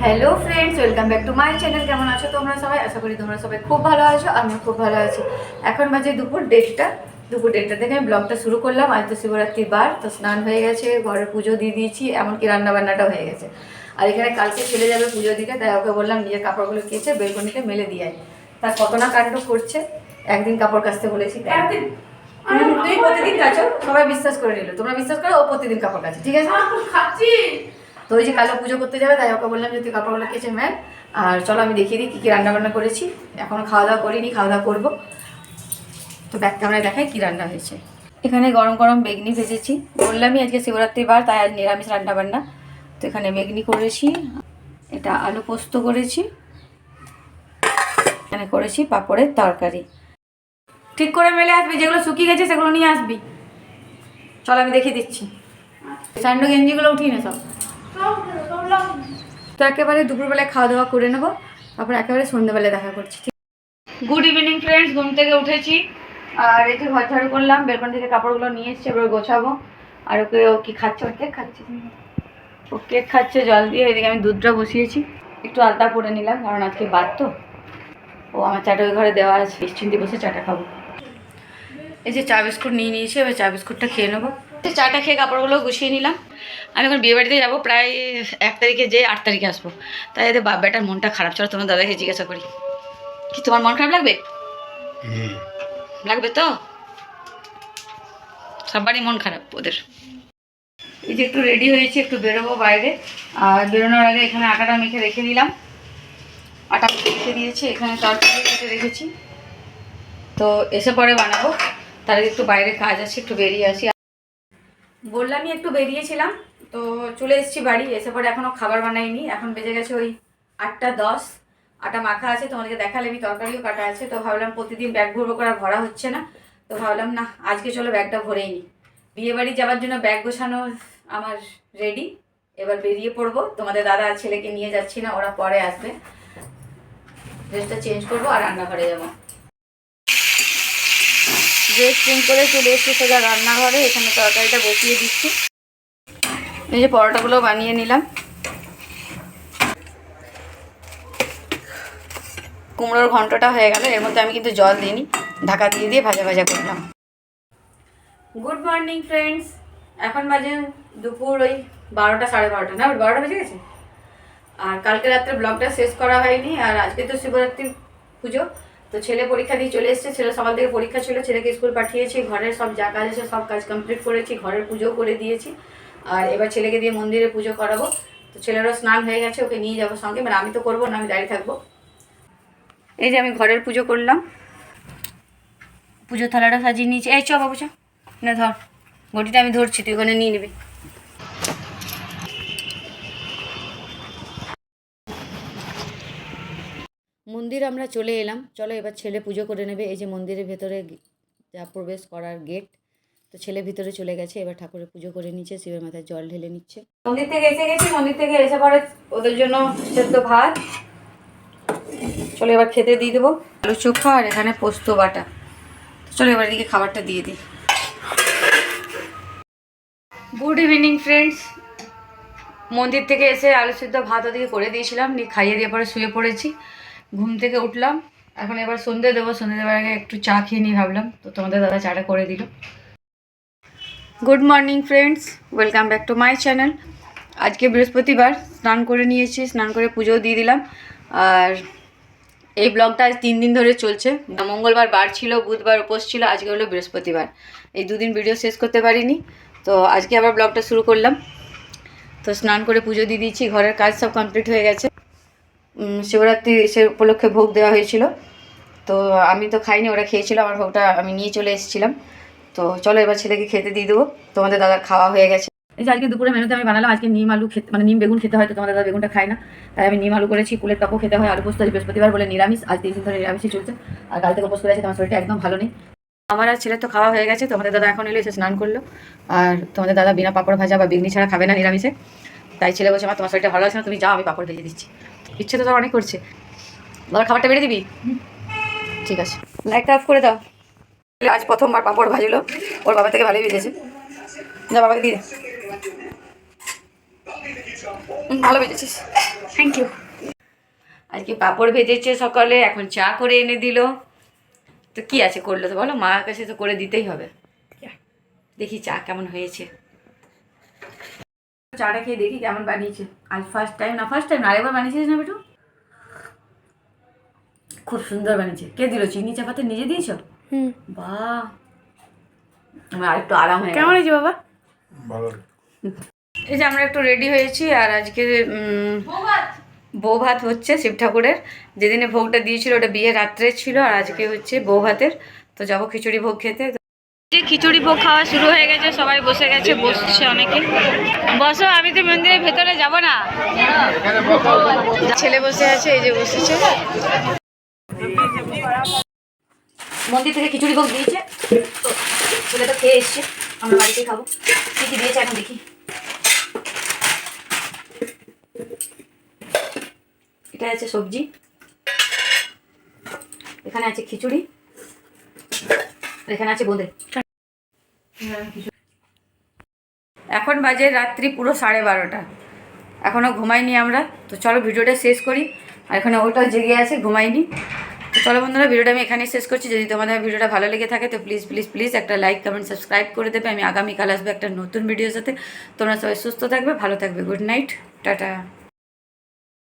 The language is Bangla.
Hello friends, welcome back to my channel. কেমন আছো তোমরা সবাই? আশা করি তোমরা সবাই খুব ভালো আছো, আমিও খুব ভালো আছি। এখন বাজে দুপুর দেড়টা থেকে আমি ব্লগটা শুরু করলাম। আজ তো শিবরাত্রির বার, তো স্নান হয়ে গেছে, ঘরে পুজো দিয়ে দিয়েছি, এমনকি রান্নাবান্নাটাও হয়ে গেছে। আর এখানে কালকে ছেলে যাবে পুজো দিতে, তাই ওকে বললাম নিজের কাপড়গুলো কেচে বেলকনিতে মেলে দিয়ে আয়। তার কত না কাণ্ড করছে। একদিন কাপড় কাচতে বলেছি, তুই প্রতিদিন কাচো, সবাই বিশ্বাস করে নিল। তোমরা বিশ্বাস করো, ও প্রতিদিন কাপড় কাচে, ঠিক আছে? তো ওই যে কালো পুজো করতে যাবে, তাই ওকে বললাম যে তুই কাপড়গুলো কেচে মেল। আর চলো আমি দেখিয়ে দিই কী কী রান্নাবান্না করেছি। এখনও খাওয়া দাওয়া করিনি, খাওয়া দাওয়া করবো। তো ব্যাক ক্যামেরায় দেখাই কী রান্না হয়েছে। এখানে গরম গরম বেগনি ভেজেছি, বললামই আজকে শিবরাত্রির বার, তাই আজ নিরামিষ রান্নাবান্না। তো এখানে বেগনি করেছি, এটা আলু পোস্ত করেছি, এখানে করেছি পাঁপড়ের তরকারি। ঠিক করে মেলে আসবি, যেগুলো শুকিয়ে গেছে সেগুলো নিয়ে আসবি। চল আমি দেখিয়ে দিচ্ছি। স্যান্ডো গেঞ্জিগুলো উঠিয়ে নে সব। তো একেবারে দুপুরবেলায় খাওয়া দাওয়া করে নেবো, তারপর একেবারে সন্ধ্যেবেলায় দেখা করছি। গুড ইভিনিং ফ্রেন্ডস, ঘুম থেকে উঠেছি আর এই যে ঘর ঝাড়ু করলাম, বেলকনি থেকে কাপড়গুলো নিয়ে এসছি, এবার গোছাবো। আর ওকে ও কি খাচ্ছে? ওর কেক খাচ্ছে, ও কেক খাচ্ছে জল দিয়ে। এদিকে আমি দুধটা বসিয়েছি, একটু আলতা করে নিলাম কারণ আজকে বাদ তো। ও আমার চাটা ওই ঘরে দেওয়া আছে, নিশ্চিন্তে বসে চাটা খাবো। এই যে চা বিস্কুট নিয়ে নিয়েছি, এবার চা বিস্কুটটা খেয়ে নেবো। চাটা খেয়ে কাপড়গুলো গুছিয়ে নিলাম। আমি এখন বিয়েবাড়িতে যাবো, প্রায় 1 তারিখে যেয়ে 8 তারিখে আসবো। তাই এদের বেটার মনটা খারাপ। চলো তোমার দাদাকে জিজ্ঞাসা করি। কি তোমার মন খারাপ লাগবে? লাগবে তো, সবারই মন খারাপ ওদের। এই যে একটু রেডি হয়েছি, একটু বেরোবো বাইরে। আর বেরোনোর আগে এখানে আটাটা মেখে রেখে দিলাম, আটা রেখে দিয়েছি, এখানে তরকারি কেটে রেখেছি। তো এসে পরে বানাবো, তার আগে একটু বাইরে কাজ আছে, একটু বেরিয়ে আসি। বললামই একটু বেরিয়েছিলাম, তো চলে এসেছি বাড়ি। এসে পরে এখনও খাবার বানাইনি, এখন বেজে গেছে ওই 8টা 10। আটা মাখা আছে, তোমাদেরকে দেখালে আমি, তরকারিও কাটা আছে। তো ভাবলাম প্রতিদিন ব্যাগ ভরবো করে ভরা হচ্ছে না, তো ভাবলাম না আজকে চলো ব্যাগটা ভরেই নিই। বিয়েবাড়ি যাওয়ার জন্য ব্যাগ গোছানো আমার রেডি, এবার বেরিয়ে পড়বো। তোমাদের দাদা আর ছেলেকে নিয়ে যাচ্ছি না, ওরা পরে আসবে। ড্রেসটা চেঞ্জ করবো আর রান্নাঘরে যাবো। ড্রেস চেঞ্জ করে চলে এসেছি সোজা রান্নাঘরে, এখানে তরকারিটা বসিয়ে দিচ্ছি। এই যে পরোটাগুলো বানিয়ে নিলাম। কুমড়োর ঘন্টটা হয়ে গেল, এর মধ্যে আমি কিন্তু জল দিইনি, ঢাকা দিয়ে দিয়ে ভাজা ভাজা করলাম। গুড মর্নিং ফ্রেন্ডস, এখন বাজে দুপুর ওই 12টা 12:30, না 12টা বেজে গেছে। আর কালকে রাত্রে ব্লগটা শেষ করা হয়নি। আর আজকে তো শিবরাত্রির পুজো, তো ছেলে পরীক্ষা দিয়ে চলে এসেছে। ছেলে সকাল থেকে পরীক্ষা ছিল, ছেলেকে স্কুল পাঠিয়েছি, ঘরের সব যা কাজ আছে সব কাজ কমপ্লিট করেছি, ঘরের পুজো করে দিয়েছি। আর এবার ছেলেকে দিয়ে মন্দিরে পুজো করাবো। তো ছেলেরও স্নান হয়ে গেছে, ওকে নিয়ে যাবো সঙ্গে। মানে আমি তো করবো না, আমি দাঁড়িয়ে থাকবো। এই যে আমি ঘরের পুজো করলাম, পুজো থালাটা সাজিয়ে নিয়েছি। এই চ বাবু চ, না ধর, ঘটিটা আমি ধরছি, তুই ওখানে নিয়ে নিবি। মন্দির আমরা চলে এলাম, চলো এবার ছেলে পুজো করে নেবে। এই যে মন্দিরের ভেতরে যা প্রবেশ করার গেট, তো ছেলে ভিতরে চলে গেছে, এবার ঠাকুরের পুজো করে নিচ্ছে, শিবের মাথায় জল ঢেলে নিচ্ছে। মন্দির থেকে এসে গেছি, মন্দির থেকে এসে পরে ওদের জন্য সেদ্ধ ভাত। চলো এবার খেতে দিয়ে দেবো, আলু চোখা আর এখানে পোস্ত বাটা। চলো এবার এদিকে খাবারটা দিয়ে দিই। গুড ইভিনিং ফ্রেন্ডস, মন্দির থেকে এসে আলু সিদ্ধ ভাত ওদিকে করে দিয়েছিলাম, নিয়ে খাইয়ে দিয়ে পরে শুয়ে পড়েছি। ঘুম থেকে উঠলাম, এখন এবার সন্ধে দেবো। সন্ধে দেওয়ার আগে একটু চা খেয়ে নিই ভাবলাম, তো তোমাদের দাদা চাটা করে দিল। Good morning friends, welcome back to my channel. আজকে বৃহস্পতিবার, স্নান করে নিয়েছি, স্নান করে পুজোও দিয়ে দিলাম। আর এই ব্লগটা আজ 3 দিন ধরে চলছে। মঙ্গলবার বার ছিল, বুধবার উপোস ছিল, আজকে হলো বৃহস্পতিবার। এই 2 দিন ভিডিও শেষ করতে পারিনি, তো আজকে আবার ব্লগটা শুরু করলাম। তো স্নান করে পুজো দিয়ে দিচ্ছি, ঘরের কাজ সব কমপ্লিট হয়ে গেছে। শিবরাত্রি সে উপলক্ষে ভোগ দেওয়া হয়েছিল, তো আমি তো খাইনি, ওরা খেয়েছিল, আমার ভোগটা আমি নিয়ে চলে এসেছিলাম। তো চলো এবার ছেলেকে খেতে দিয়ে দেবো। তোমাদের দাদার খাওয়া হয়ে গেছে। এই যে আজকে দুপুরে মেনুতে আমি বানালাম, আজকে নিম আলু খেতে, মানে নিম বেগুন খেতে হয়, তো তোমাদের দাদা বেগুনটা খায় না, তাই আমি নিম আলু করেছি। কুলের টকও খেতে হয়, আলু পোস্ত। বৃহস্পতিবার বলে নিরামিষ, আজ 3 দিন ধরে নিরামিষই চলছে। আর কাল থেকে উপোস করে আছে, তোমার শরীরটা একদম ভালো নেই। আমার আর ছেলের তো খাওয়া হয়ে গেছে, তোমাদের দাদা এখন এলো, এসে স্নান করলো। আর তোমাদের দাদা বিনা পাঁপড় ভাজা বা বেগনি ছাড়া খাবে না নিরামিষে, তাই ছেলে বলছে আমার তোমার শরীরটা ভালো আছে না, তুমি যাও, আমি পাঁপড় ভেজে দিচ্ছি। ইচ্ছে তো তোর অনেক করছে, বাবার খাবারটা বেড়ে দিবি? ঠিক আছে, লাইটটা অফ করে দাও। আজ প্রথমবার পাঁপড় ভাজলো, ওর বাবা থেকে ভালোই ভেজেছে। যা বাবাকে দিয়ে দে, ভালো ভেজেছিস। Thank you. আজকে পাঁপড় ভেজেছে সকালে, এখন চা করে এনে দিল। তো কি আছে, করলো তো বলো, মার কাছে তো করে দিতেই হবে। দেখি চা কেমন হয়েছে, চাটা খেয়ে দেখি কেমন বানিয়েছে। আজ ফার্স্ট টাইম আরেকবার বানিয়েছিস না বেটু? খুব সুন্দর বানিয়েছে। কে দিল? চিনি চাপাতে নিজে দিয়েছো? বাহ, আমার আরেকটু আরাম হয়ে গেল। কেমন হয়েছে বাবা? ভালো। এই যে আমরা একটু রেডি হয়েছি, আর আজকে বউ ভাত হচ্ছে শিব ঠাকুরের। যেদিনে ভোগটা দিয়েছিল ওটা বিয়ে রাত্রে ছিল, আর আজকে হচ্ছে বউ ভাতের। তো যাবো খিচুড়ি ভোগ খেতে। যে খিচুড়ি ভোগ খাওয়া শুরু হয়ে গেছে, সবাই বসে গেছে, বসছে অনেকে। বসো, আমি তো মন্দিরের ভেতরে যাব না। ছেলে বসে আছে, এই যে বসেছে। মন্দির থেকে খিচুড়ি ভোগ দিয়েছে, তো ছেলে তো খেয়ে এসছে, আমরা বাড়িতে খাবো। কি কি দিয়েছে এখন দেখি। এটা আছে সবজি, এখানে আছে খিচুড়ি, এখানে আছে বোঁদে। এখন বাজে রাত্রি পুরো 12:30, এখনও ঘুমাইনি আমরা। তো চলো ভিডিওটা শেষ করি। আর এখানে ওটাও জেগে আছে, ঘুমাইনি। তো চলো বন্ধুরা, ভিডিওটা আমি এখানেই শেষ করছি। যদি তোমাদের ভিডিওটা ভালো লেগে থাকে তো প্লিজ প্লিজ প্লিজ একটা লাইক কমেন্ট সাবস্ক্রাইব করে দেবে। আমি আগামীকাল আসবো একটা নতুন ভিডিওর সাথে। তোমরা সবাই সুস্থ থাকবে, ভালো থাকবে। Good night, tata.